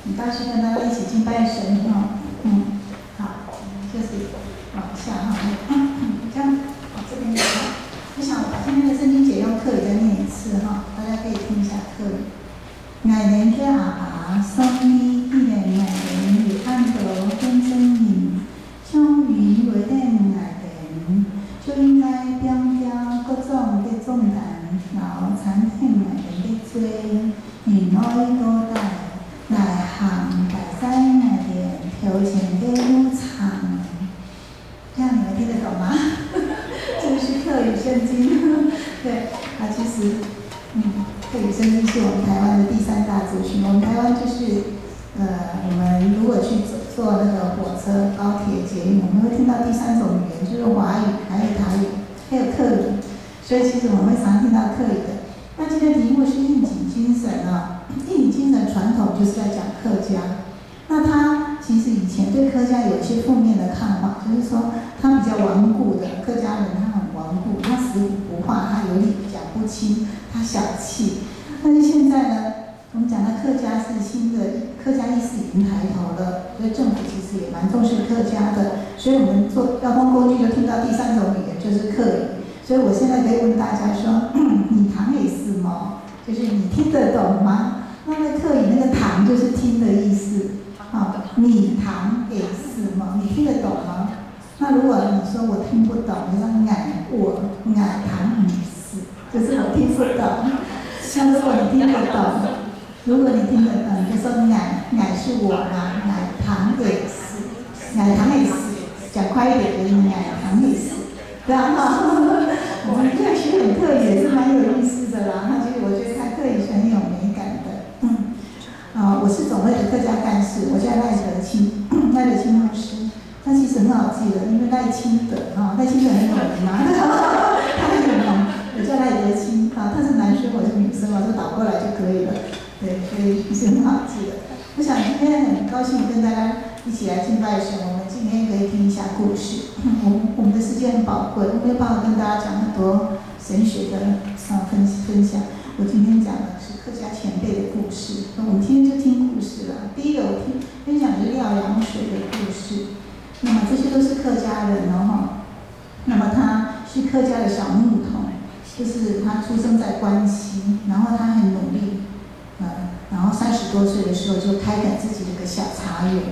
很高兴跟大家一起敬拜神哈。好，就是往下哈，这样这边的话，我想我把今天的圣经解用课语再念一次哈，大家可以听一下课语。爱人嘅阿爸，心呢啲人愛人會看到真正人，相遇為人愛人，就應該表表各種嘅重擔，然後產生愛人嘅罪，原來多大。乃行摆在那边头前的路场，这样你们听得懂吗？这个是客语圣经，对啊，其实，客语圣经是我们台湾的第3大族群。我们台湾就是，我们如果去坐那个火车、高铁、捷运，我们会听到第3种语言，就是华语，还有台语，还有客语。所以其实我们会常听到客语的。那今天的题目是应景精神啊，应景精神传统就是在讲客家。那他其实以前对客家有一些负面的看法，就是说他比较顽固的客家人，他很顽固，他死骨不化，他有理讲不清，他小气。但是现在呢，我们讲的客家是新的客家意识已经抬头了，所以政府其实也蛮重视客家的。所以我们做交通工具就听到第3种语言就是客语。所以我现在可以问大家说，你堂也是吗？就是你听得懂吗？那客语那个堂就是听的意思，你堂也是吗？你听得懂吗？那如果你说我听不懂，你说俺堂也是，就是我听不懂。像如果你听得懂，你就说俺是我嘛，俺堂也是，讲快一点就是俺堂也是。对啊，我们这样学点客语也是蛮有意思的啦。那其实我觉得他客语是很有美感的。我是总会的客家干事，我叫赖德清牧师。他其实很好记的，因为赖清德赖清德很有名嘛，他很有名。我叫赖德清他是男生，我是女生嘛，就倒过来就可以了。对，所以其实很好记的。我想今天很高兴跟大家一起来敬拜神，我们今天可以听一下故事。我们的时间很宝贵，我没有办法跟大家讲很多神学的分享。我今天讲的是客家前辈的故事，我们今天就听故事了。第一个我分享的是廖阳水的故事。那么这些都是客家人哦，那么他是客家的小牧童，就是他出生在关西，然后他很努力。然后30多岁的时候就开垦自己的一个小茶园。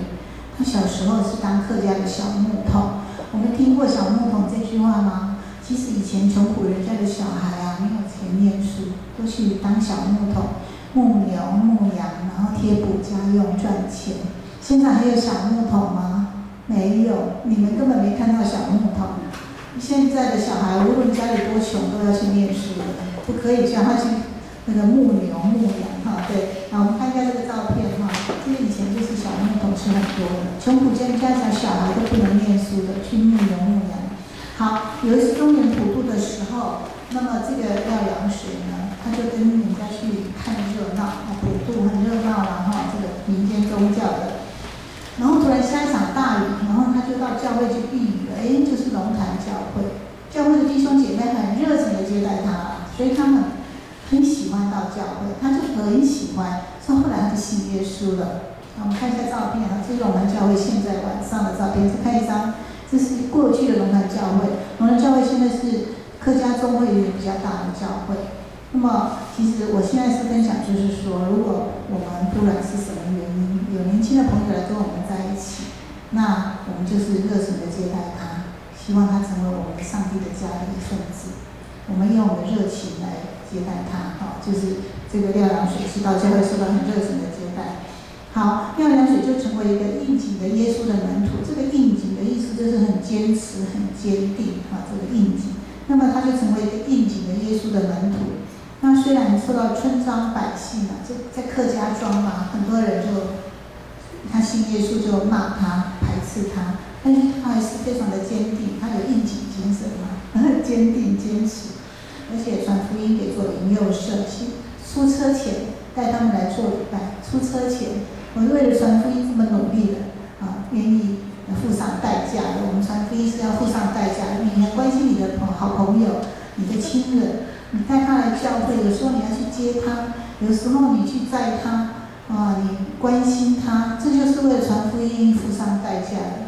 他小时候是当客家的小牧童。我们听过小牧童这句话吗？其实以前穷苦人家的小孩啊，没有钱念书，都去当小牧童，牧牛牧羊，然后贴补家用赚钱。现在还有小牧童吗？没有，你们根本没看到小牧童。现在的小孩无论家里多穷，都要去念书的，不可以叫他去那个牧牛牧羊对。然后我们看一下这个照片这个以前就是小牧童是很多的，穷苦家长小孩都不能念书的，去牧牛牧羊。好，有一次中原普渡的时候，那么这个廖阳水呢，他就跟人家去看热闹，普渡很热闹啦这个民间宗教的。然后突然下一场大雨，然后他就到教会去避雨就是龙潭教会，教会的弟兄姐妹很热情的接待他，所以他们很喜欢到教会，他就很喜欢，所以后来他就信耶稣了。我们看一下照片这是龙潭教会现在晚上的照片，看一张，这是过去的龙潭教会。龙潭教会现在是客家宗会比较大的教会。那么其实我现在是分享，就是说，如果我们不管是什么原因，有年轻的朋友来跟我们在一起，那我们就是热情的接待他，希望他成为我们上帝的家的一份子。我们用我们的热情来接待他就是这个廖阳水是到教会受到很热情的接待。好，廖阳水就成为一个应景的耶稣的门徒。这个应景的意思就是很坚持、很坚定这个应景。那么他就成为一个应景的耶稣的门徒。那虽然受到村庄百姓在客家庄很多人他信耶稣就骂他、排斥他，但是他还是非常的坚定，他有应景精神坚定坚持。而且传福音给做灵佑社，出车前带他们来做礼拜。出车前，我为了传福音这么努力的愿意付上代价的。我们传福音是要付上代价，你要关心你的好朋友、你的亲人，你带他来教会，有时候你要去接他，有时候你去载他，你关心他，这就是为了传福音付上代价的。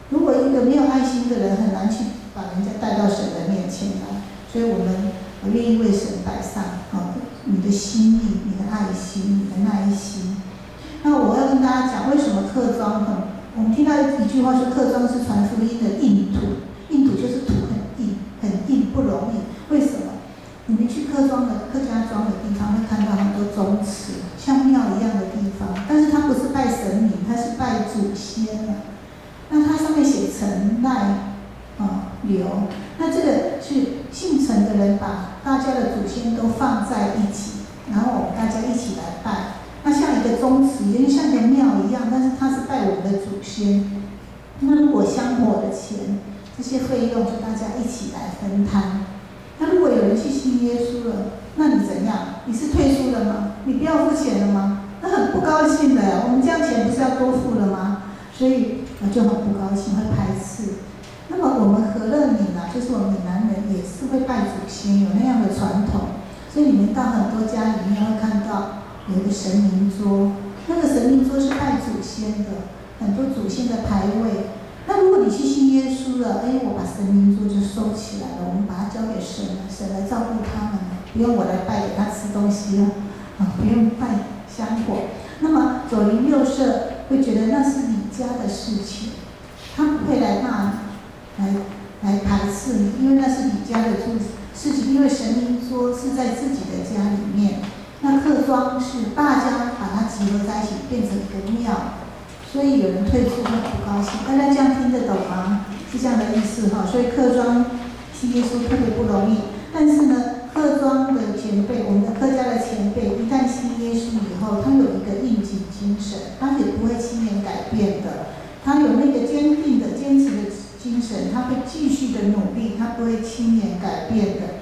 如果一个没有爱心的人，很难去把人家带到神的面前来。所以我愿意为神摆上你的心意、你的爱心、你的耐心。那我要跟大家讲，为什么客庄我们听到一句话说，客庄是传福音的硬土，硬土就是土很硬，不容易。为什么？你们去客家庄的地方，会看到很多宗祠，像庙一样的地方，但是它不是拜神明，它是拜祖先的。那它上面写陈赖刘，那这个是姓陈的人把大家的祖先都放在一起，然后我们大家一起来拜。那像一个宗祠，也就像一个庙一样，但是它是拜我们的祖先。那如果香火的钱，这些费用就大家一起来分摊。那如果有人去信耶稣了，那你怎样？你是退出了吗？你不要付钱了吗？那很不高兴的。我们这样钱不是要多付了吗？所以我就很不高兴，会排斥。那么我们和乐闽就是我们闽南人也是会拜祖先，有那样的传统。所以你们到很多家里面会看到有一个神明桌，那个神明桌是拜祖先的，很多祖先的牌位。那如果你去信耶稣了，我把神明桌就收起来了，我们把它交给神了，神来照顾他们了，不用我来拜给他吃东西了，不用拜香火。那么左邻右舍会觉得那是你家的事情，他不会来骂你，来排斥你，因为那是你家的事情，因为神明桌是在自己的家里面，那客庄是大家把它集合在一起变成一个庙。所以有人退出会不高兴，大家这样听得懂吗？是这样的意思哈。所以客庄信耶稣特别不容易，但是呢，客庄的前辈，我们的客家的前辈，一旦信耶稣以后，他有一个应景精神，他也不会轻言改变的，他有那个坚定的、坚持的精神，他会继续的努力，他不会轻言改变的。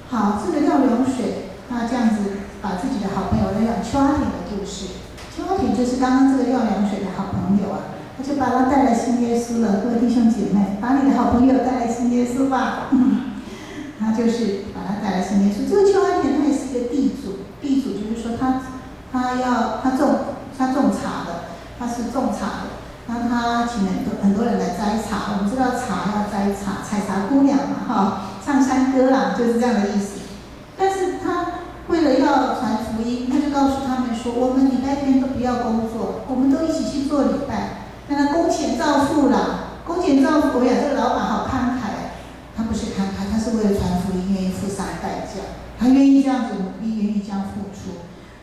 好，这个廖良水，他这样子把自己的好朋友来讲邱阿婷的故事。邱阿婷就是刚刚这个廖良水的好朋友他就把他带来信耶稣了。各位弟兄姐妹，把你的好朋友带来信耶稣吧。他就是把他带来信耶稣。这个邱阿婷他也是一个地主，地主就是说他种茶的，他是种茶的。那他请很多人来摘茶，我们知道茶要摘茶，采茶姑娘嘛，唱山歌啦，就是这样的意思。但是他为了要传福音，他就告诉他们说，我们礼拜天都不要工作，我们都一起去做礼拜。那工钱照付啦，工钱照付。这个老板好慷慨，他不是慷慨，他是为了传福音，愿意付上代价，他愿意这样子努力，愿意这样付出，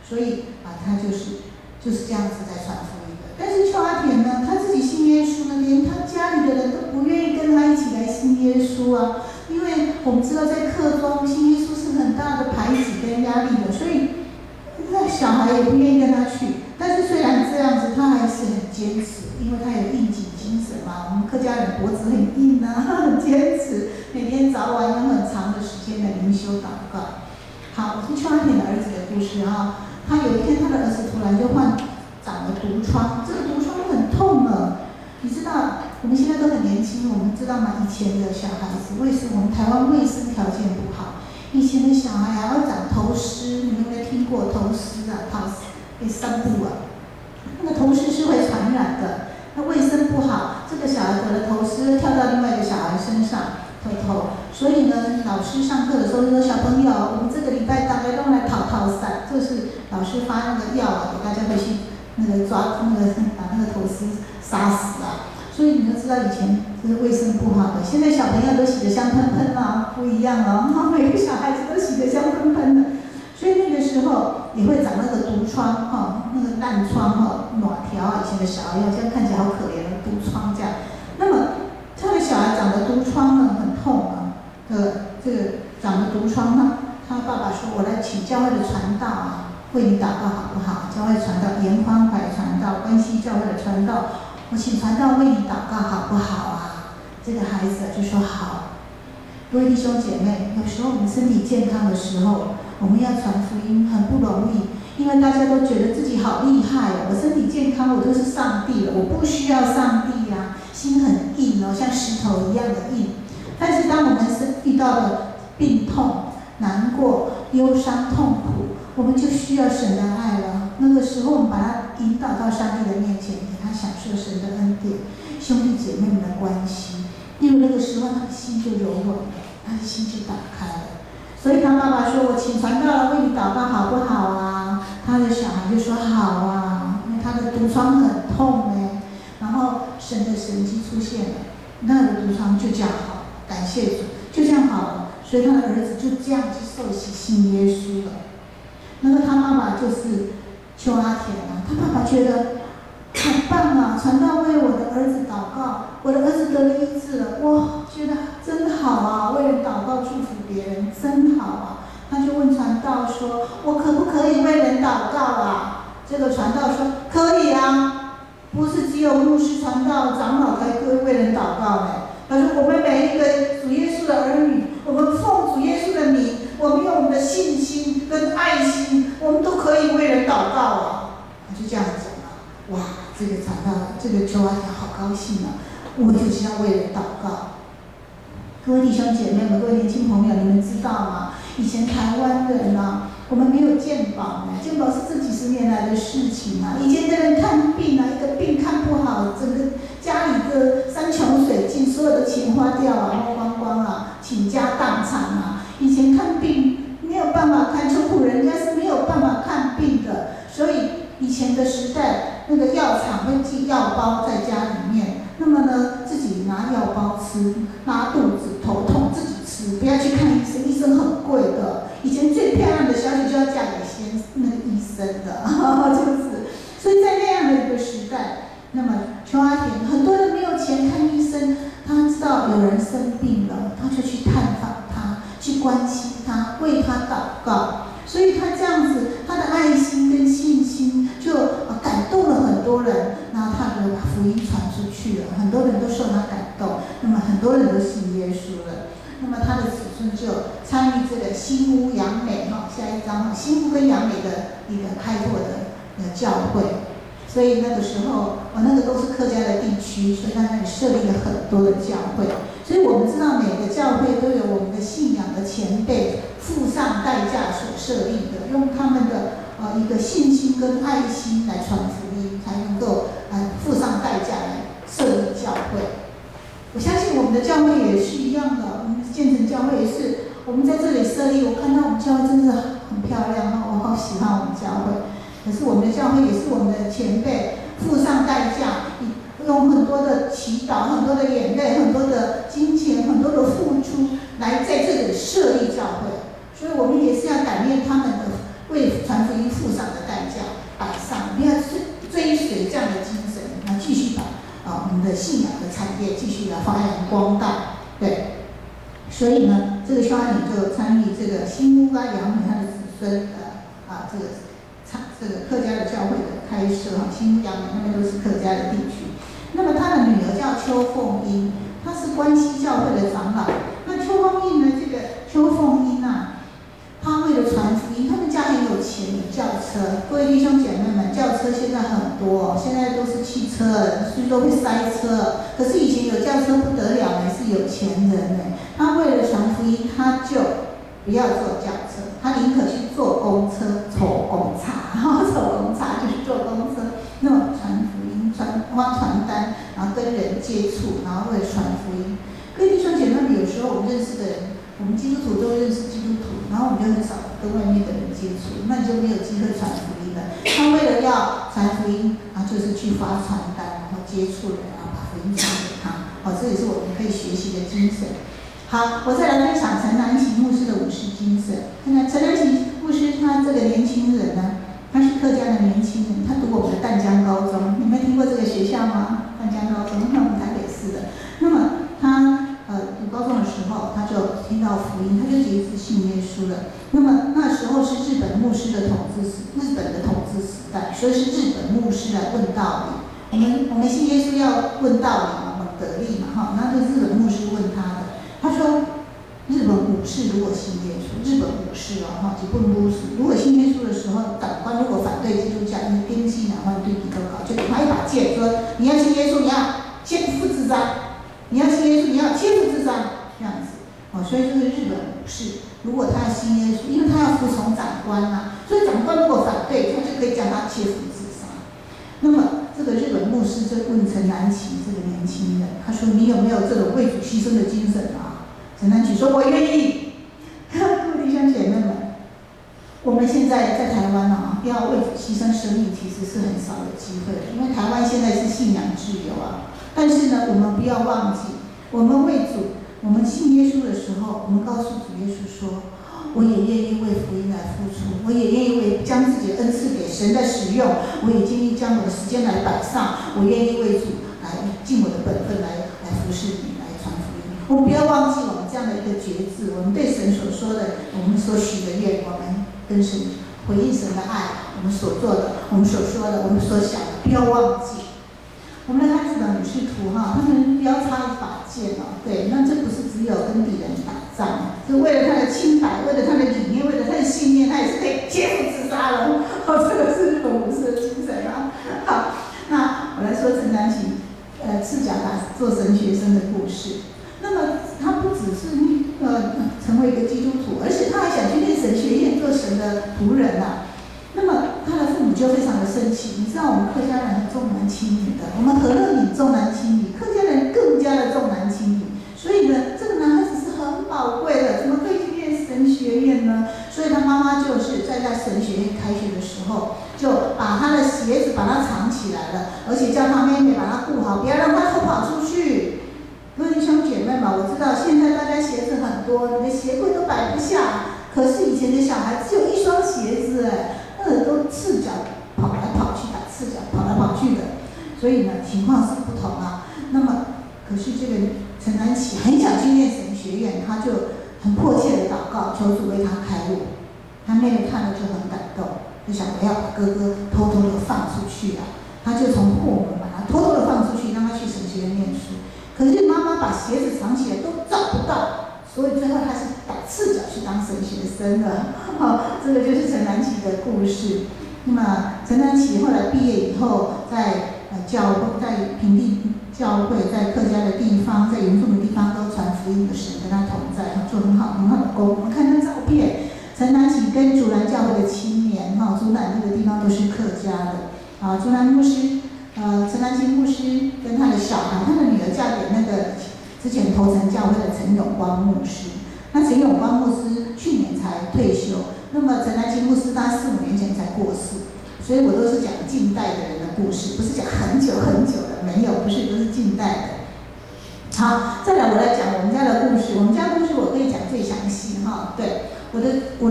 所以他就是这样子在传福音的。但是邱阿田呢，他自己信耶稣呢，连他家里的人都不愿意跟他一起来信耶稣因为我们知道在客庄信耶稣是很大的排挤跟压力的，所以那小孩也不愿意跟他去。但是虽然这样子，他还是很坚持，因为他有应景精神嘛。我们客家人脖子很硬很坚持，每天早晚有很长的时间的灵修祷告。好，是邱阿婷的儿子的故事他有一天他的儿子突然就长了毒疮，这个毒疮很痛了。你知道我们现在都很年轻，我们知道吗？以前的小孩子我们台湾卫生条件不好，以前的小孩还会长头虱，你们有没有听过头虱三部那个头虱是会传染的，那卫生不好，这个小孩得了头虱跳到另外一个小孩身上所以呢，老师上课的时候就说，小朋友，我们这个礼拜大家都来讨散，这是老师发那个药给大家回去把那个头虱杀死所以你就知道以前是卫生不好的，现在小朋友都洗得香喷喷不一样每个小孩子都洗得香喷喷的。所以那个时候也会长那个毒疮那个烂疮哪条以前的小孩这样看起来好可怜的毒疮这样。那么他的小孩长的毒疮呢很痛这个长的毒疮他爸爸说，我来请教会的传道为你祷告好不好？教会传道严宽怀传道，关西教会的传道，我请传道为你祷告好不好这个孩子就说好。各位弟兄姐妹，有时候我们身体健康的时候，我们要传福音很不容易，因为大家都觉得自己好厉害我身体健康，我就是上帝了，我不需要上帝心很硬像石头一样的硬。但是当我们是遇到了病痛、难过、忧伤、痛苦，我们就需要神的爱了。那个时候我们把他引导到上帝的面前，给他享受神的恩典，兄弟姐妹们的关系。因为那个时候他的心就柔软了，他的心就打开了。所以他爸爸说：“我请传道来为你祷告好不好啊？”他的小孩就说：“好啊。”因为他的毒疮很痛哎，然后神的神迹出现了，那个毒疮就这样好，感谢主，就这样好了。所以他的儿子就这样去受洗信耶稣了。那个他妈妈就是邱阿田啊，他爸爸觉得很棒啊，传道为我的儿子祷告，我的儿子得了医治了，哇，觉得真好啊，为人祷告祝福别人真好啊。他就问传道说：“我可不可以为人祷告啊？”这个传道说：“可以啊，不是只有牧师、传道、长老才可以为人祷告呢。”他说：“我们每一个主耶稣的儿女，我们奉主耶稣的名，我们用我们的信心跟爱心，我们都可以为人祷告啊。”他就这样讲了，哇，这个传道，这个邱阿田好高兴啊！我就是要为人祷告。各位弟兄姐妹们，各位年轻朋友，你们知道吗？以前台湾人啊，我们没有健保呢，健保是这几十年来的事情啊。以前的人看病啊，一个病看不好，整个家里的山穷水尽，所有的钱花掉啊，花光光啊，倾家荡产啊。以前看病没有办法看，穷苦人家是没有办法看病的，所以以前的时代，那个药厂会寄药包在家里面，那么呢，自己拿药包吃，拉肚子、头痛自己吃，不要去看医生，医生很贵的。以前最漂亮的小姐就要嫁给那个医生的，就是，所以在那样的一个时代，那么邱阿田很多人没有钱看医生，他知道有人生病了，他就去探访他，去关心他，为他祷告。所以他这样子，他的爱心跟信心就感动了很多人，然后他就把福音传出去了，很多人都受他感动，那么很多人都信耶稣了。那么他的子孙就参与这个新屋杨美下一章新屋跟杨美的一个开拓的教会。所以那个时候，那个都是客家的地区，所以他那里设立了很多的教会。所以我们知道每个教会都有我们的信仰的前辈付上代价所设立的，用他们的一个信心跟爱心来传福音，才能够付上代价来设立教会。我相信我们的教会也是一样的，我们建成教会也是，我们在这里设立，我看到我们教会真的很漂亮，我好喜欢我们教会。可是我们的教会也是我们的前辈付上代价，用很多的祈祷、很多的眼泪、很多的金钱、很多的付出，来在这里设立教会。所以我们也是要感念他们的为传福音付上的代价，摆上，我们要追随这样的精神，然后继续把我们的信仰的产业继续来发扬光大。对，所以呢，这个邱阿田就参与这个新屋杨美他的子孙这个客家的教会的开设新屋杨美那边都是客家的地区。那么他的女儿叫邱凤英，她是关西教会的长老。那邱凤英呢，这个邱凤英啊，她为了传福音，他们家很有钱，有轿车。各位弟兄姐妹们，轿车现在很多，现在都是汽车，所以都会塞车。可是以前有轿车不得了，是有钱人呢。他为了传福音，他就不要坐轿车，他宁可去坐公车、坐公车，坐公车就是坐公车，那么传福音、发传单，然后跟人接触，然后为了传福音。各位弟兄姐妹们，有时候我们认识的人，我们基督徒都认识基督徒，然后我们就很少跟外面的人接触，那你就没有机会传福音了。他为了要传福音，就是去发传单，然后接触人，然后把福音传给他。这也是我们可以学习的精神。好，我再来分享陈南奇牧师的武士精神。陈南奇牧师他这个年轻人呢，他是客家的年轻人，他读我们的淡江高中，你们听过这个学校吗？淡江高中，那我们台北市的。那么他读高中的时候，他就听到福音，他就决志信耶稣了。那么那时候是日本牧师的统治时代，所以是日本牧师来问道理。我们信耶稣要问道理嘛，蒙得利嘛，那就日本牧师问他的。他说，日本武士如果信耶稣，日本武士基本武士如果信耶稣的时候，长官如果反对基督教，因为兵器难换对比都高，就给他一把剑，说你要信耶稣，你要切腹自杀；你要信耶稣，你要切腹自杀，这样子。所以这个日本武士如果他要信耶稣，因为他要服从长官啊，所以长官如果反对，他就可以将他切腹自杀。那么这个日本牧师就问陈南岐这个年轻人，他说：“你有没有这种为主牺牲的精神啊？”陈南岐说：“我愿意。”各位弟兄姐妹们，我们现在在台湾啊，要为主牺牲生命，其实是很少有机会的，因为台湾现在是信仰自由啊。但是呢，我们不要忘记，我们为主，我们信耶稣的时候，我们告诉主耶稣说：“我也愿意为福音来付出，我也愿意为将自己的恩赐给神来使用，我也愿意将我的时间来摆上，我愿意为主来尽我的本分来服侍你，来传福音。”我们不要忘记我们这样的一个决志，我们对神所说的，我们所许的愿，我们跟神回应神的爱，我们所做的，我们所说的，我们所想的，不要忘记。我们的孩子的女士图哈，他们腰插一把剑哦，对，那这不是只有跟敌人打仗，是为了他的清白，为了他的理念，为了他的信念，他也是可以切腹自杀了。哦，这个是日本武士的精神啊。好，那我来说陈南岐赤脚打做神学生的故事。那么他不只是成为一个基督徒，而且他还想去念神学院做神的仆人啊。那么他的父母就非常的生气，你知道我们客家人很重男轻女的，我们和乐闽重男轻女，客家人更加的重男轻女，所以呢，这个男孩子是很宝贵的，怎么可以去念神学院呢？所以他妈妈就是在神学院开学的时候，就把他的鞋子把他藏起来了，而且叫他妹妹把他顾好，不要让他偷跑出去。各位弟兄姐妹们，我知道现在大家鞋子很多，你的鞋柜都摆不下，可是以前的小孩只有一双鞋子哎。都赤脚跑来跑去，打赤脚跑来跑去的，所以呢情况是不同啊。那么，可是这个陈南岐很想去念神学院，他就很迫切的祷告，求主为他开路。他妹妹看了就很感动，就想我要把哥哥偷偷的放出去啊。他就从后门把他偷偷的放出去，让他去神学院念书。可是妈妈把鞋子藏起来都找不到。所以最后他是打赤脚去当神学生的，这个就是陈南岐的故事。那么陈南岐后来毕业以后，在在平地教会，在客家的地方，在原住民的地方都传福音的神跟他同在，做很好的工。我们看那照片，陈南岐跟竹南教会的青年，竹南那个地方都是客家的，竹南牧师，陈南岐牧师跟他的小孩，他的女儿嫁给那个。之前头城教会的陈永光牧师，那陈永光牧师去年才退休，那么陈南岐牧师他4、5年前才过世，所以我都是讲近代的人的故事，不是讲很久很久的，没有，不是，都是近代的。好，再来我来讲我们家的故事，我们家的故事我可以讲最详细哈。对，我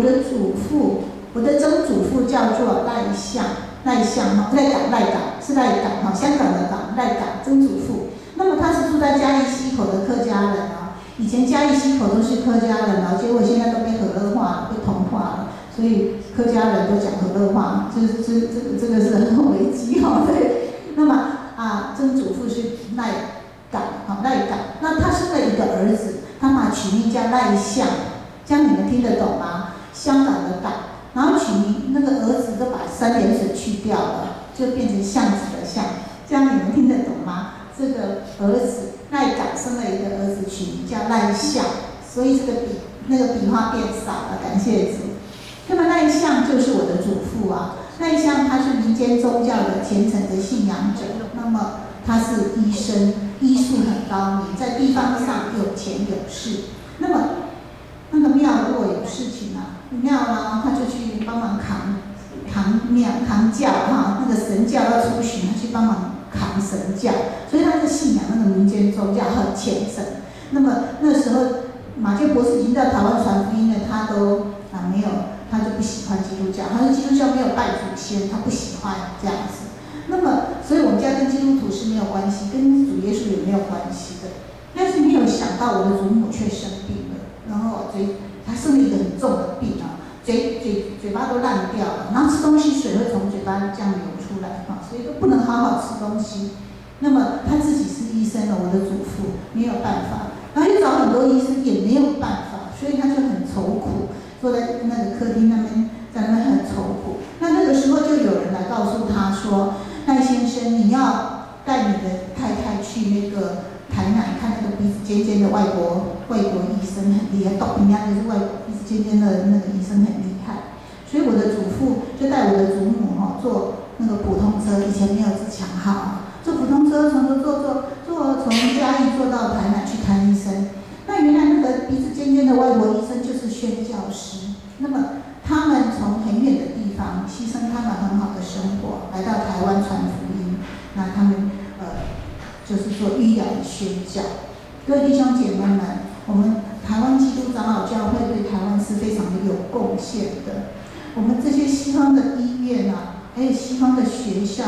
的祖父，我的曾祖父叫做赖相哈，赖港是赖港哈，香港的港，赖港曾祖父。那么他是住在嘉义溪口的客家人啊，以前嘉义溪口都是客家人啊，结果现在都被河乐化了，被同化了，所以客家人都讲河乐话，这个是很危机哈。对，那么曾祖父是赖港，那他生了一个儿子，他把取名叫赖相，这样你们听得懂吗？香港的港，然后取名那个儿子都把3点水去掉了，就变成巷子的巷，这样你们听得懂吗？这个儿子赖港生了一个儿子，取名叫赖相，所以这个笔画变少了，感谢主。那么赖相就是我的祖父啊，赖相他是民间宗教的虔诚的信仰者，那么他是医生，医术很高明，在地方上有钱有势。那么那个庙如果有事情庙他就去帮忙扛轿那个神教要出巡，他去帮忙扛神教，所以他的信仰那个民间宗教很虔诚。那么那时候马介博士已经到台湾传福音了，他都没有，他就不喜欢基督教，他说基督教没有拜祖先，他不喜欢这样子。那么所以我们家跟基督徒是没有关系，跟主耶稣也没有关系的。但是没有想到我的祖母却生病了，然后他生了一个很重的病嘴巴都烂掉了，然后吃东西水会从嘴巴这样流出来所以都不能好好吃东西。那么他自己是医生我的祖父没有办法，然后又找很多医生也没有办法，所以他就很愁苦，坐在那个客厅那边，在那边很愁苦。那个时候就有人来告诉他说：“赖先生，你要带你的太太去那个台南看那个鼻子尖尖的外国医生很厉害，到平安就是外国鼻子尖尖的那个医生很厉害，所以我的祖父就带我的祖母坐那个普通车，以前没有自强号坐普通车从嘉义坐到台南去看医生。那原来那个鼻子尖尖的外国医生就是宣教师，那么他们从很远的地方牺牲他们很好的生活，来到台湾传福音。那他们就是做医疗的宣教。各位弟兄姐妹们，我们台湾基督长老教会对台湾是非常的有贡献的。我们这些西方的医院还有西方的学校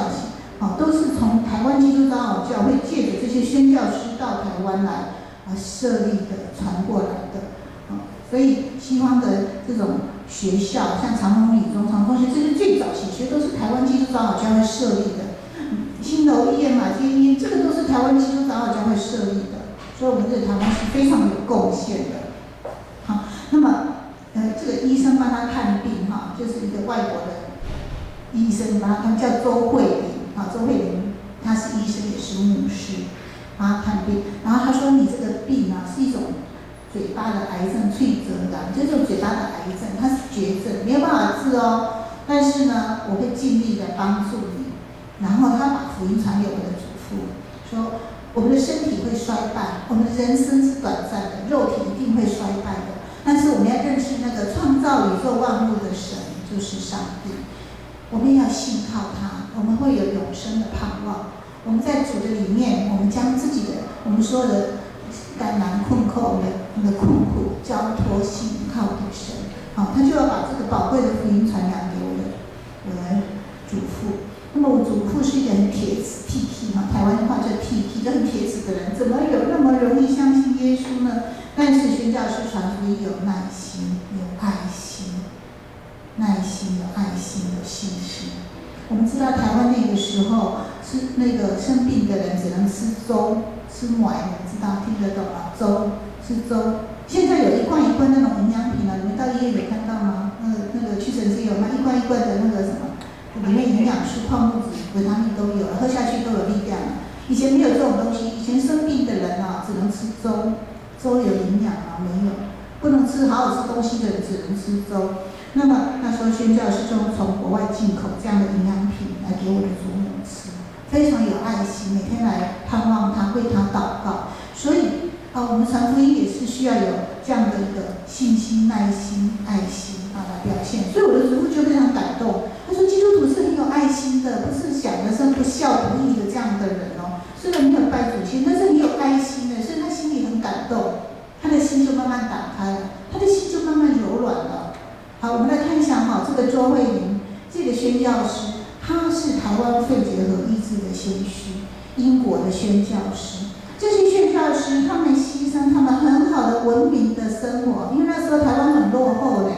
都是从台湾基督长老教会借着这些宣教师到台湾来设立的、传过来的。所以西方的这种学校，像长荣理中、长中学，这些最早期学都是台湾基督长老教会设立的。新楼医院、马街医院，这个都是台湾基督长老教会设立的，所以我们对台湾是非常有贡献的。好，那么这个医生帮他看病就是一个外国的医生帮他看，叫周慧玲周慧玲她是医生也是牧师，帮他看病，然后他说你这个病是一种嘴巴的癌症，脆折的，这种嘴巴的癌症，它是绝症，没有办法治哦。但是呢，我会尽力的帮助你。然后他把福音传给我的祖父，说我们的身体会衰败，我们的人生是短暂的，肉体一定会衰败的。但是我们要认识那个创造宇宙万物的神，就是上帝。我们要信靠他，我们会有永生的盼望。我们在主的里面，我们将自己的我们所有的艰难困苦的那个困苦交托信靠给神。他就要把这个宝贵的福音传扬给我的祖父。那么我祖父是一个很铁齿 T， 台湾话叫 T， 就很铁齿的人，怎么有那么容易相信耶稣呢？但是宣教师传福音有耐心，有爱心，耐心有爱心有信心。我们知道台湾那个时候是那个生病的人只能吃粥吃糜，你们知道听得懂吗？粥吃粥。现在有一罐一罐那种营养品你们到医院有看到吗？那个屈臣氏有卖一罐一罐的那个什么？里面营养素、矿物质、维他命都有了，喝下去都有力量了。以前没有这种东西，以前生病的人只能吃粥，粥有营养吗？没有，不能吃好好吃东西的人只能吃粥。那么那时候宣教师就从国外进口这样的营养品来给我的祖母吃，非常有爱心，每天来盼望他，为他祷告。所以我们传福音也是需要有这样的一个信心、耐心、爱心来表现。所以我的祖父就非常感动。他说：“基督徒是很有爱心的，不是想的是不孝不义的这样的人虽然没有拜祖先，但是很有爱心的，所以他心里很感动，他的心就慢慢打开了，他的心就慢慢柔软了。”好，我们来看一下这个周慧玲这个宣教师，他是台湾肺结核医治的先驱，英国的宣教师。这些宣教师他们牺牲他们很好的文明的生活，因为那时候台湾很落后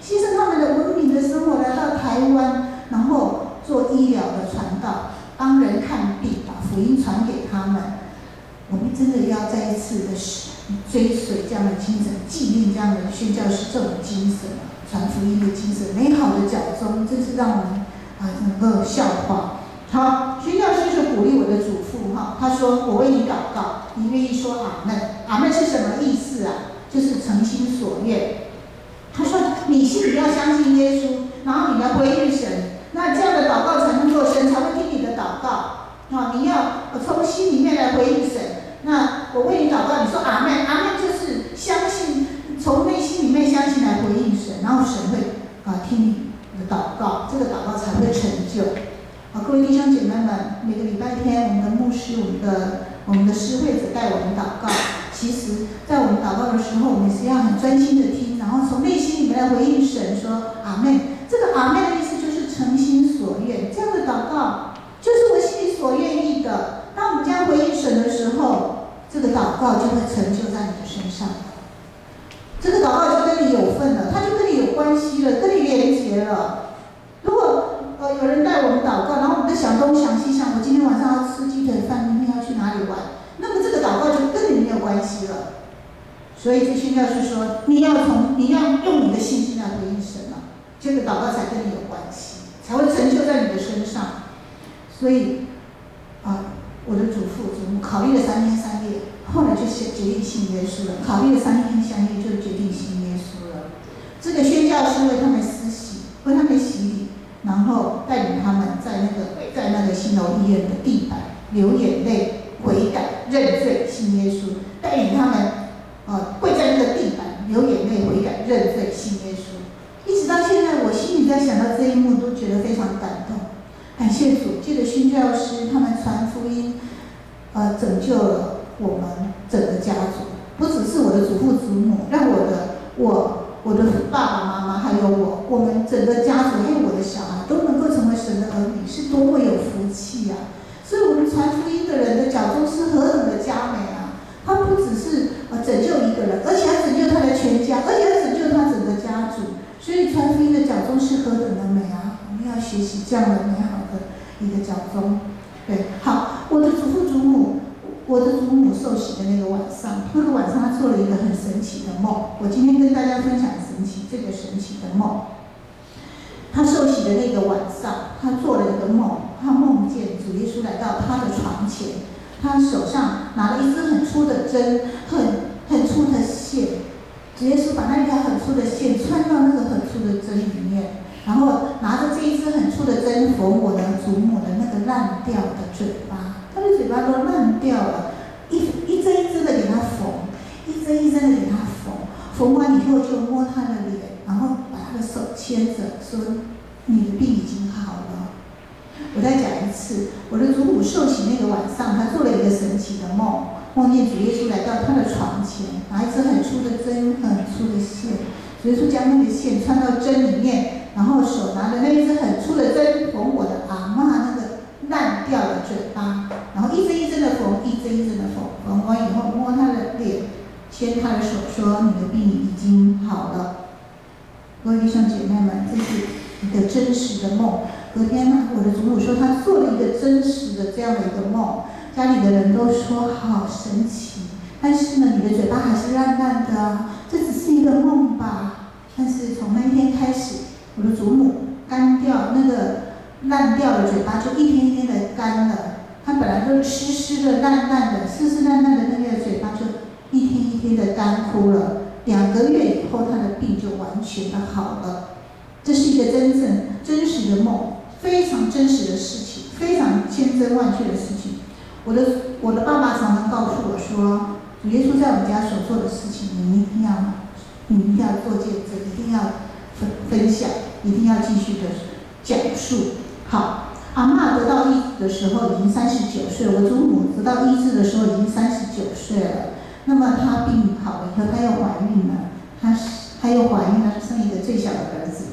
牺牲他们的文明的生活来到台湾，然后做医疗的传道，帮人看病，把福音传给他们。我们真的要再一次的追随这样的精神，纪念这样的宣教师这种精神，传福音的精神，美好的脚踪，真是让我们能够效法。好，宣教师就鼓励我的祖父他说：“我为你祷告，你愿意说阿们？阿们是什么意思就是诚心所愿。”他说：“你心里要相信耶稣，然后你要回应神，那这样的祷告才能够神才会听你的祷告。你要从心里面来回应神。那我为你祷告，你说阿们，阿们就是相信，从内心里面相信来回应神，然后神会听你的祷告，这个祷告才会成就。”各位弟兄姐妹们，每个礼拜天我们的牧师、我们的施会者带我们祷告。其实，在我们祷告的时候，我们是要很专心的听，然后从内心里面来回应神，说阿们。这个阿们的意思就是诚心所愿，这样的祷告就是我心里所愿意的。当我们这样回应神的时候，这个祷告就会成就在你的身上，这个祷告就跟你有份了，它就跟你有关系了，跟你连结了。如果有人带我们祷告，然后我们在想东想西，想我今天晚上要吃鸡腿饭，明天要去哪里玩，那么这个祷告就跟你没有关系了。所以这宣教师说，你要用你的信心来回应神这个祷告才跟你有关系，才会成就在你的身上。所以我的考虑了3天3夜，后来就决定信耶稣了。考虑了3天3夜，就决定信耶稣了。这个宣教师为他们施洗，为他们洗礼，然后带领他们在那个新楼医院的地板流眼泪悔改认罪信耶稣，带领他们跪在那个地板流眼泪悔改认罪信耶稣。一直到现在，我心里在想到这一幕，都觉得非常感动。感谢主，借着宣教师他们传福音，拯救了我们整个家族，不只是我的祖父祖母，让我的爸爸妈妈还有我们整个家族还有我的小孩都能够成为神的儿女，是多么有福气啊！所以，我们传福音的人的脚中是何等的佳美啊！他不只是拯救一个人，而且要拯救他的全家，而且要拯救他整个家族。所以，传福音的脚中是何等的美啊！我们要学习这样的美好的一个脚中。对，好，我的祖父祖母受洗的那个晚上他做了一个很神奇的梦。我今天跟大家分享这个神奇的梦。他受洗的那个晚上，他做了一个梦，他梦见主耶稣来到他的床前，他手上拿了一支很粗的针，很粗的线。主耶稣把那条很粗的线穿到那个很粗的针里面，然后拿着这一支很粗的针缝我的祖母的那个烂掉的嘴巴，他的嘴巴都烂掉了，一针一针的给他缝，一针一针的给他缝，缝完以后就摸他的脸，然后把他的手牵着说：“你的病已经好了。”我再讲一次，我的祖母受洗那个晚上，她做了一个神奇的梦。梦见主耶稣来到他的床前，拿一支很粗的针，很粗的线。主耶稣将那个线穿到针里面，然后手拿着那一支很粗的针缝我的阿嬷那个烂掉的嘴巴，然后一针一针的缝，一针一针的缝。缝完以后摸他的脸，牵他的手说：“你的病已经好了。”各位弟兄姐妹们，这是一个真实的梦。隔天呢，我的祖母说她做了一个真实的这样的一个梦。家里的人都说好神奇，但是呢，你的嘴巴还是烂烂的啊，这只是一个梦吧。但是从那一天开始，我的祖母干掉那个烂掉的嘴巴，就一天一天的干了。她本来都湿湿的、烂烂的、湿湿烂烂的那个嘴巴，就一天一天的干枯了。2个月以后，她的病就完全的好了。这是一个真实的梦，非常真实的事情，非常千真万确的事情。我的爸爸常常告诉我说，主耶稣在我们家所做的事情，你一定要做见证，一定要分享，一定要继续的讲述。好，阿嬷得到医治的时候已经39岁，我祖母得到医治的时候已经39岁了。那么她病好了以后，她又怀孕了，她又怀孕了，生一个最小的儿子。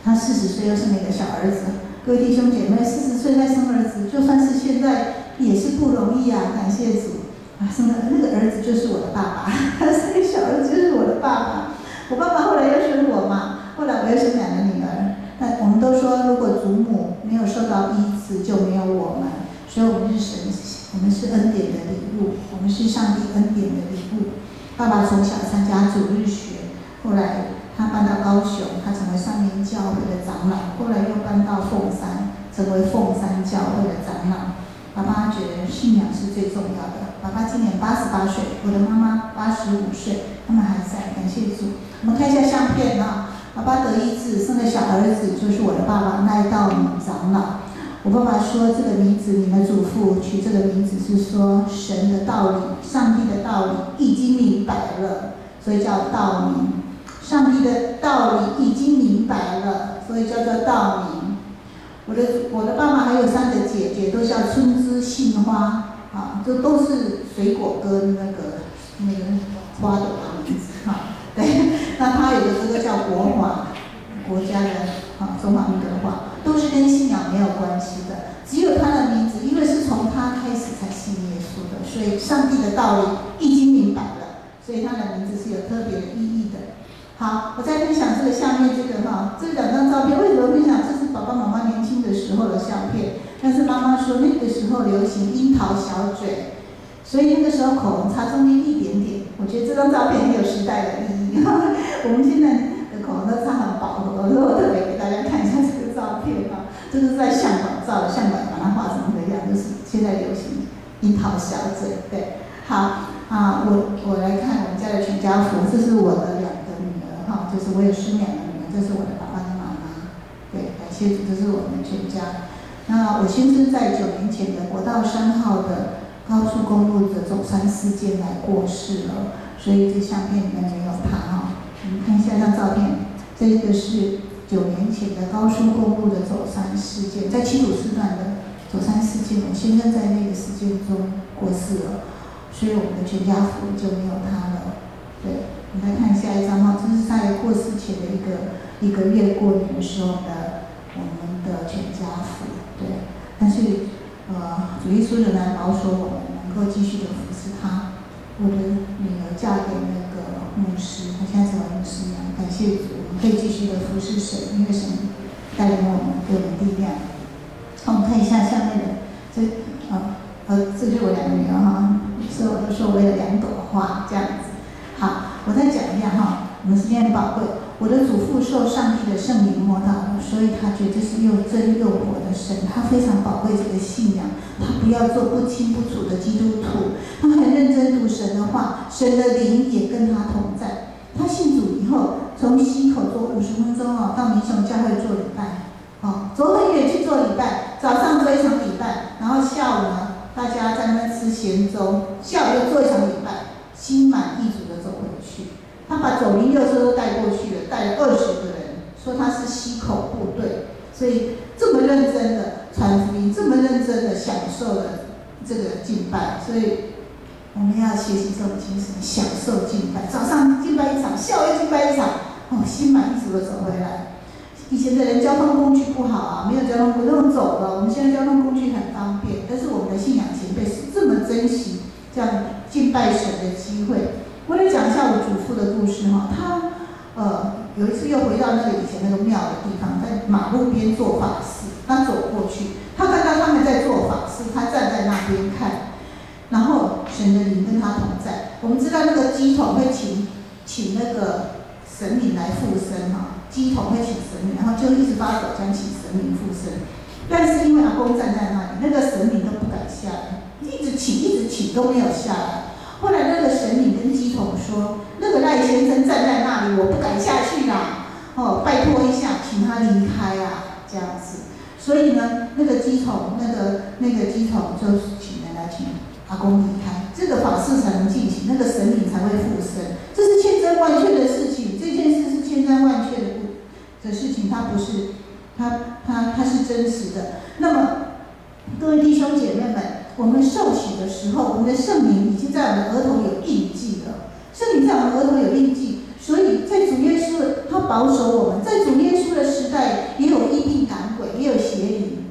她40岁又生了一个小儿子。各位弟兄姐妹，40岁再生儿子，就算是现在也是不容易啊！感谢主啊，生的那个儿子就是我的爸爸，生个小儿子就是我的爸爸。我爸爸后来又生我嘛，后来我又生2个女儿。那我们都说，如果祖母没有受到医治，就没有我们。所以我们是恩典的礼物，我们是上帝恩典的礼物。爸爸从小参加主日学，后来他搬到高雄，他成为上林教会的长老，后来又搬到凤山，成为凤山教会的长老。爸爸觉得信仰是最重要的。爸爸今年88岁，我的妈妈85岁，他们还在，感谢主。我们看一下相片啊，爸爸得医治，生的小儿子就是我的爸爸赖道敏长老。我爸爸说这个名字，你们祖父取这个名字是说神的道理、上帝的道理已经明白了，所以叫道明。上帝的道理已经明白了，所以叫做道明。我的爸爸还有3个姐姐，都叫春枝、杏花啊，这都是水果跟那个花朵的名字啊。对，那他有个哥哥叫国华，国家的中华民国的话，都是跟信仰没有关系的。只有他的名字，因为是从他开始才信耶稣的，所以上帝的道理已经明白了，所以他的名字是有特别的意义的。好，我再分享这个下面这个这2张照片，为什么分享？这是爸爸妈妈年轻的时候的相片，但是妈妈说那个时候流行樱桃小嘴，所以那个时候口红擦中间一点点。我觉得这张照片很有时代的意义。我们现在的口红都擦很饱和，所以我特别给大家看一下这个照片这是在相馆照的，相馆把它画成这样，就是现在流行樱桃小嘴，对，好啊，我来看我们家的全家福，这是我的2个女儿哈，就是我有生2个女儿，这是我的爸爸跟妈妈，对，感谢主，这是我们全家。那我先生在9年前的国道3号的高速公路的走山事件来过世了，所以这相片里面没有他哈。我们看下一张照片，这个是9年前的高速公路的走山事件，在七堵四段的走山事件，我先生在那个事件中过世了，所以我们的全家福就没有他了。对，我们来看下一张哈，这是在过世前的一个月过年的时候的我们的全家福。对，但是主耶稣仍然保守我们能够继续的服侍他。我的女儿嫁给那个牧师，她现在成为牧师娘，感谢主，我们可以继续的服侍神，因为神带领我们，给我们力量。好，我们看一下下面的这就是我2个女儿哈，所以我都说我有2朵花这样子。好，我再讲一下哈，我们时间很宝贵。我的祖父受上帝的圣灵摸到了，所以他觉得这是又真又活的神，他非常宝贵这个信仰，他不要做不清不楚的基督徒，他很认真读神的话，神的灵也跟他同在。他信主以后，从溪口走50分钟到民雄教会做礼拜，走很远去做礼拜，早上做一场礼拜，然后下午呢，大家在那吃咸粥，下午又做一场礼拜，心满意足的走回去。他把走灵6车都带过去了，带了20个人，说他是溪口部队，所以这么认真的传福音，这么认真的享受了这个敬拜，所以我们要学习这种精神，享受敬拜。早上敬拜一场，下午又敬拜一场，心满意足的走回来。以前的人交通工具不好啊，没有交通工具都走了，我们现在交通工具很方便，但是我们的信仰前辈是这么珍惜这样敬拜神的机会。我来讲一下我祖父的故事哈，他有一次又回到那个以前那个庙的地方，在马路边做法事，他走过去，他看到他们在做法事，他站在那边看，然后神的灵跟他同在。我们知道那个乩童会请那个神明来附身哈，乩童会请神明，然后就一直发手将请神明附身，但是因为阿公站在那里，那个神明都不敢下来，一直请都没有下来。后来那个神明跟乩童说：“那个赖先生站在那里，我不敢下去啦，拜托一下，请他离开啊，这样子。”所以呢，那个乩童就请人来请阿公离开，这个法事才能进行，那个神明才会附身。这是千真万确的事情，这件事是千真万确的事情，它不是，它是真实的。那么，各位弟兄姐妹们。我们受洗的时候，我们的圣灵已经在我们额头有印记了。圣灵在我们额头有印记，所以在主耶稣他保守我们，在主耶稣的时代也有疫病赶鬼，也有邪灵，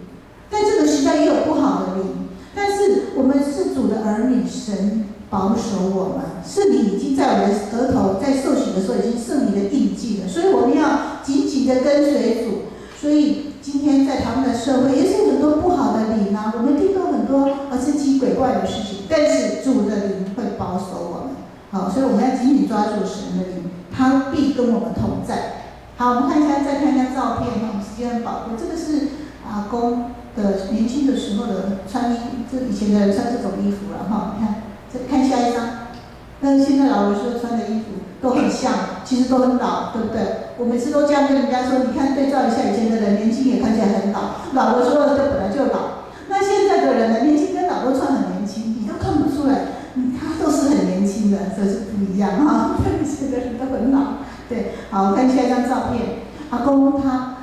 在这个时代也有不好的灵。但是我们是主的儿女，神保守我们，圣灵已经在我们的额头，在受洗的时候已经圣灵的印记了，所以我们要紧紧的跟随主。所以今天在台湾的社会也是有很多不好的灵啊，我们听到很多神奇鬼怪的事情，但是主的灵会保守我们。好，所以我们要紧紧抓住神的灵，他必跟我们同在。好，我们看一下，再看一下照片，我们时间很宝贵。这个是阿公的年轻的时候的穿衣，这以前的人穿这种衣服了哈。你看，再看下一张，但是现在老人说穿的衣服都很像，其实都很老，对不对？我每次都这样跟人家说，你看对照一下以前的人，年轻也看起来很老，老的说这本来就老。那现在的人呢，年轻跟老都穿很年轻，你都看不出来，他都是很年轻的，这是不一样哈。现在人都很老，对。好，看下一张照片，阿公他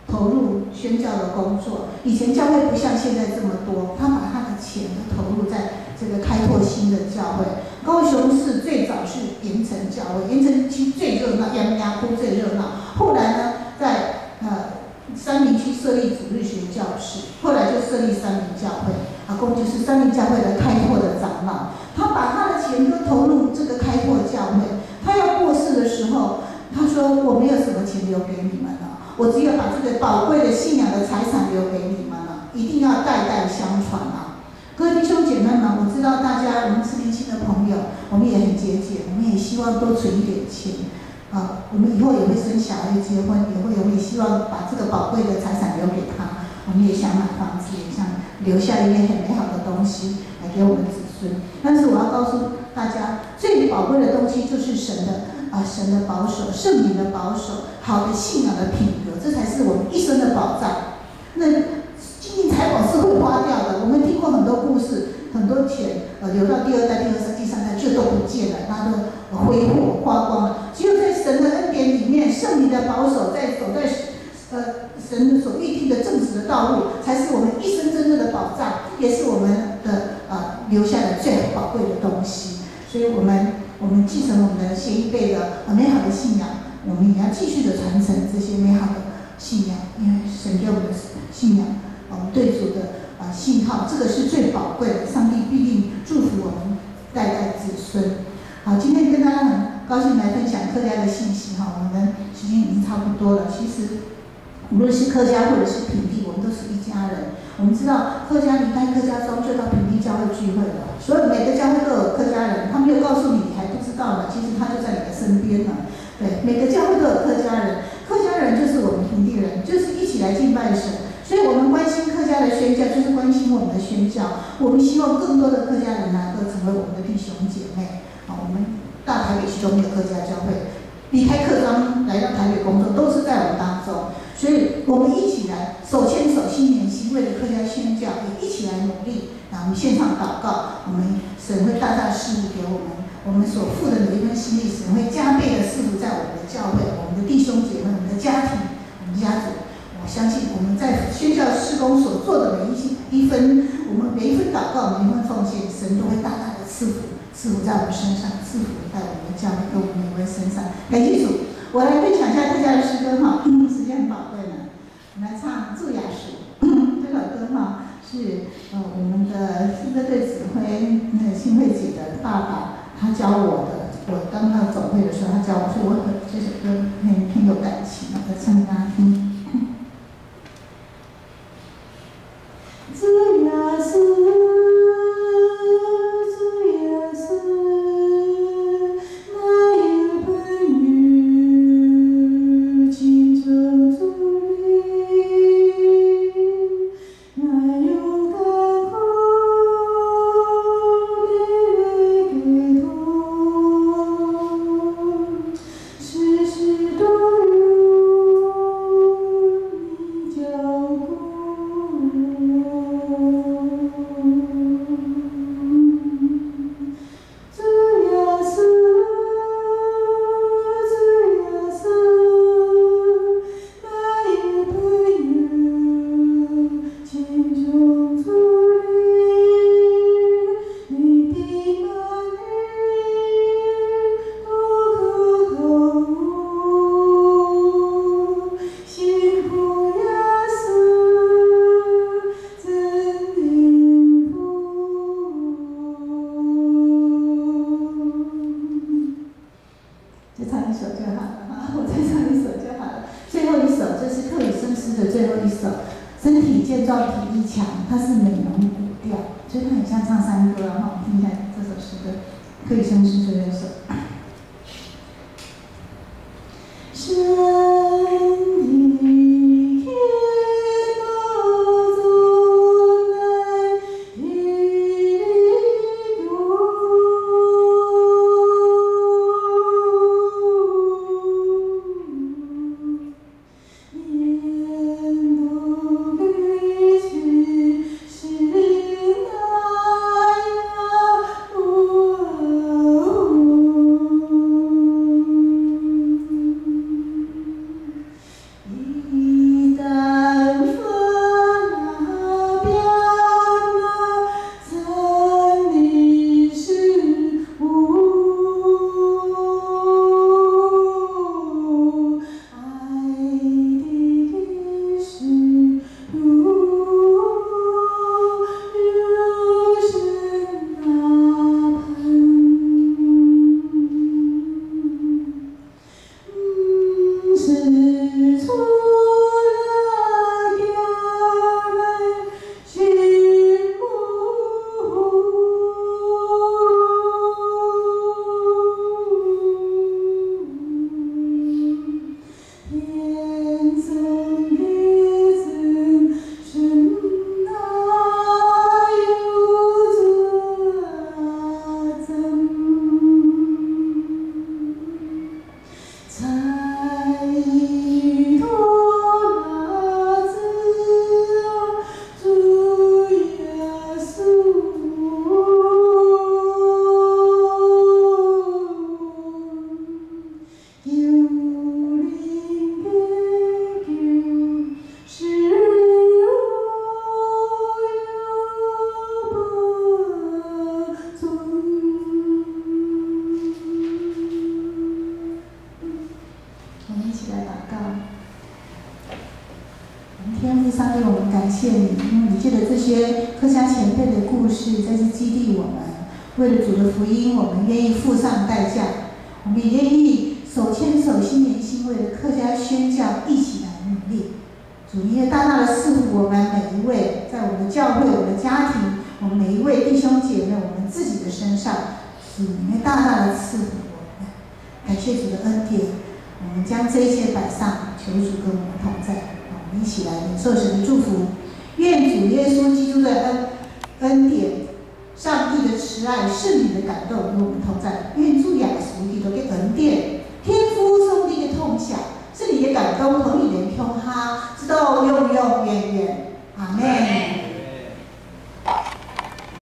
投入宣教的工作，以前教会不像现在这么多，他把他的钱都投入在这个开拓新的教会。高雄市最早是盐城教会，盐城区最热闹，杨窟最热闹。后来呢，在三民区设立主日学教室，后来就设立三民教会。阿公就是三民教会的开拓的长老，他把他的钱都投入这个开拓教会。他要过世的时候，他说：“我没有什么钱留给你们了，我只有把这个宝贵的信仰的财产留给你们了，一定要代代相传啊！”各位弟兄姐妹们，我知道大家，我们是年轻的朋友，我们也很节俭，我们也希望多存一点钱。我们以后也会生小孩、结婚，我们也希望把这个宝贵的财产留给他。我们也想买房子，也想留下一些很美好的东东西来给我们子孙。但是我要告诉大家，最宝贵的东西就是神的保守，圣灵的保守，好的信仰的品格，这才是我们一生的宝藏。那金银财宝是会花掉的，我们听过很多故事，很多钱流到第二代、第三、第三代就都不见了，它都挥霍花光了。只有在神的恩典里面，圣灵的保守，走在神所预定的正直的道路，才是我们一生真正的宝藏，也是我们的留下的最宝贵的东西。所以我们继承我们的先一辈的美好的信仰，我们也要继续的传承这些美好的信仰，因为神给我们的信仰，我们对主的信号，这个是最宝贵的，上帝必定祝福我们代代子孙。好，今天跟大家很高兴来分享客家的信息哈，我们时间已经差不多了。其实无论是客家或者是平地，我们都是一家人。我们知道客家离开客家庄就到平地教会聚会了，所以每个教会都有客家人，他没有告诉你，你还不知道呢。其实他就在你的身边呢。对，每个教会都有客家人，客家人就是我们平地人，就是一起来敬拜神。所以我们关心客家的宣教，就是关心我们的宣教。我们希望更多的客家人能够成为我们的弟兄姐妹。好，我们大台北其中没有客家教会，离开客庄来到台北工作，都是在我们当中。所以我们一起来手牵手，心连心，为了客家宣教，也一起来努力。我们线上祷告，我们神会大大赐福给我们。我们所付的每一份心力，神会加倍的赐福在我们的教会、我们的弟兄姐妹、我们的家庭、我们家族。我相信我们在宣教事工所做的每一分，我们每一份祷告、每一份奉献，神都会大大的赐福在我们身上，赐福在我们的教会跟我们每位身上。感谢主，我来分享一下大家的诗歌哈，时间很宝贵呢，我们来唱《祝雅书》这首歌哈，是我们的诗歌队指挥新慧姐的爸爸他教我的。我当他总会的时候，他教我，所以我这首歌很有感情，我来唱给大家听。祝雅书。谢你，因为你借着这些客家前辈的故事，再次激励我们。为了主的福音，我们愿意付上代价，我们也愿意手牵手、心连心，为了客家宣教一起来努力。主，因为大大的赐福我们每一位，在我们的教会、我们的家庭、我们每一位弟兄姐妹、我们自己的身上，主，因为大大的赐福我们。感谢主的恩典，我们将这一切摆上，求主跟我们同在。我们一起来领受神的祝福。愿主耶稣基督的恩典、上帝的慈爱、圣灵的感动与我们同在。愿主耶稣基督的恩典、天父上帝的同享、圣灵的感动同你们평하直到永永远远。阿门。